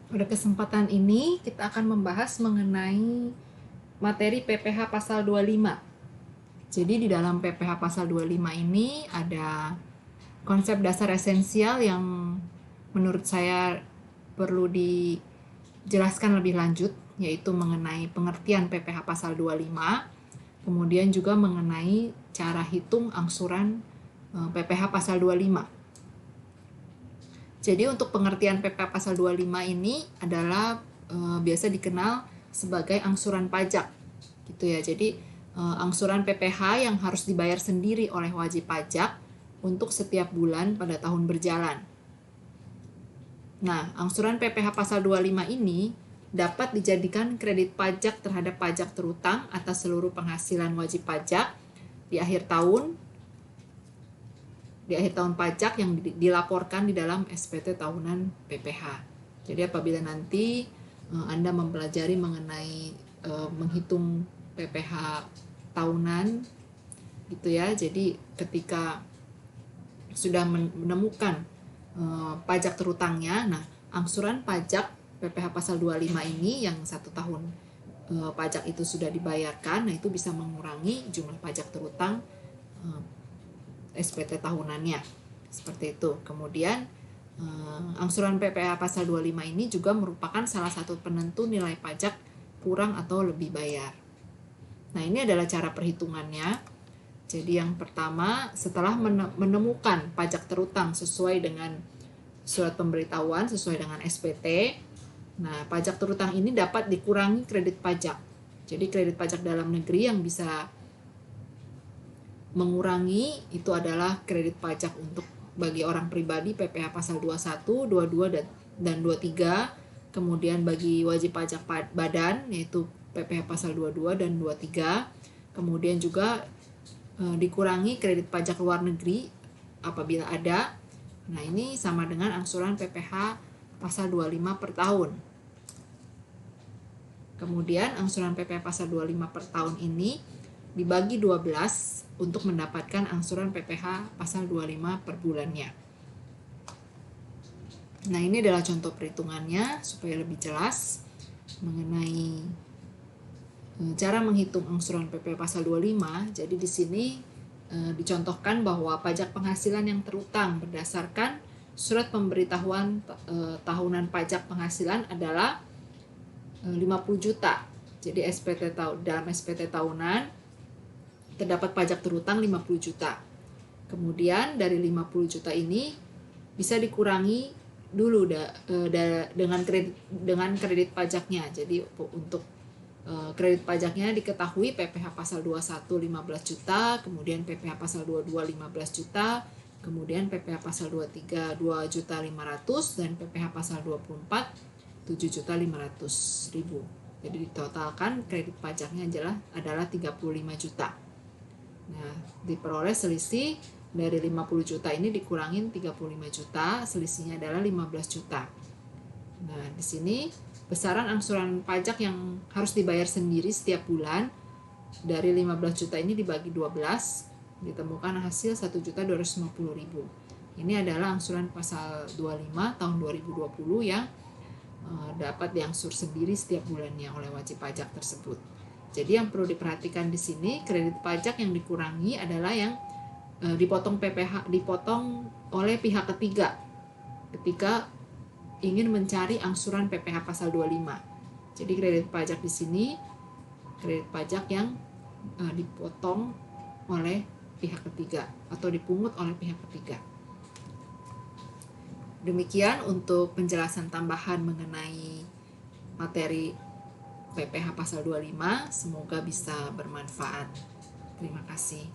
Pada kesempatan ini kita akan membahas mengenai materi PPh pasal 25. Jadi di dalam PPh pasal 25 ini ada konsep dasar esensial yang menurut saya perlu dijelaskan lebih lanjut, yaitu mengenai pengertian PPh pasal 25, kemudian juga mengenai cara hitung angsuran PPh pasal 25. Jadi untuk pengertian PPh pasal 25 ini adalah biasa dikenal sebagai angsuran pajak gitu ya. Jadi angsuran PPh yang harus dibayar sendiri oleh wajib pajak untuk setiap bulan pada tahun berjalan. Nah, angsuran PPh pasal 25 ini dapat dijadikan kredit pajak terhadap pajak terutang atas seluruh penghasilan wajib pajak di akhir tahun pajak yang dilaporkan di dalam SPT tahunan PPh. Jadi apabila nanti Anda mempelajari mengenai menghitung PPh tahunan gitu ya. Jadi ketika sudah menemukan pajak terutangnya, nah angsuran pajak PPh pasal 25 ini yang 1 tahun pajak itu sudah dibayarkan, nah itu bisa mengurangi jumlah pajak terutang SPT tahunannya. Seperti itu. Kemudian angsuran PPh pasal 25 ini juga merupakan salah satu penentu nilai pajak kurang atau lebih bayar. Nah, ini adalah cara perhitungannya. Jadi yang pertama, setelah menemukan pajak terutang sesuai dengan surat pemberitahuan, sesuai dengan SPT, nah pajak terutang ini dapat dikurangi kredit pajak. Jadi kredit pajak dalam negeri yang bisa mengurangi itu adalah kredit pajak untuk bagi orang pribadi PPh pasal 21, 22 dan 23. Kemudian bagi wajib pajak badan yaitu PPh pasal 22 dan 23. Kemudian juga dikurangi kredit pajak luar negeri apabila ada. Nah, ini sama dengan angsuran PPh pasal 25 per tahun. Kemudian angsuran PPh pasal 25 per tahun ini dibagi 12 untuk mendapatkan angsuran PPh pasal 25 per bulannya. Nah, ini adalah contoh perhitungannya supaya lebih jelas mengenai cara menghitung angsuran PPh pasal 25. Jadi di sini dicontohkan bahwa pajak penghasilan yang terutang berdasarkan surat pemberitahuan tahunan pajak penghasilan adalah 50 juta. Jadi dalam SPT tahunan terdapat pajak terutang 50 juta. Kemudian dari 50 juta ini bisa dikurangi dulu dengan kredit pajaknya. Jadi untuk kredit pajaknya diketahui PPh pasal 21 15 juta, kemudian PPh pasal 22 15 juta, kemudian PPh pasal 23 2.500.000 dan PPh pasal 24 7.500.000. Jadi ditotalkan kredit pajaknya adalah 35 juta. Nah, diperoleh selisih dari 50 juta ini dikurangin 35 juta, selisihnya adalah 15 juta. Nah, di sini besaran angsuran pajak yang harus dibayar sendiri setiap bulan dari 15 juta ini dibagi 12, ditemukan hasil 1.250.000. Ini adalah angsuran pasal 25 tahun 2020 yang dapat diangsur sendiri setiap bulannya oleh wajib pajak tersebut. Jadi yang perlu diperhatikan di sini, kredit pajak yang dikurangi adalah yang dipotong oleh pihak ketiga ketika ingin mencari angsuran PPh pasal 25. Jadi kredit pajak di sini kredit pajak yang dipotong oleh pihak ketiga atau dipungut oleh pihak ketiga. Demikian untuk penjelasan tambahan mengenai materi PPh pasal 25, semoga bisa bermanfaat. Terima kasih.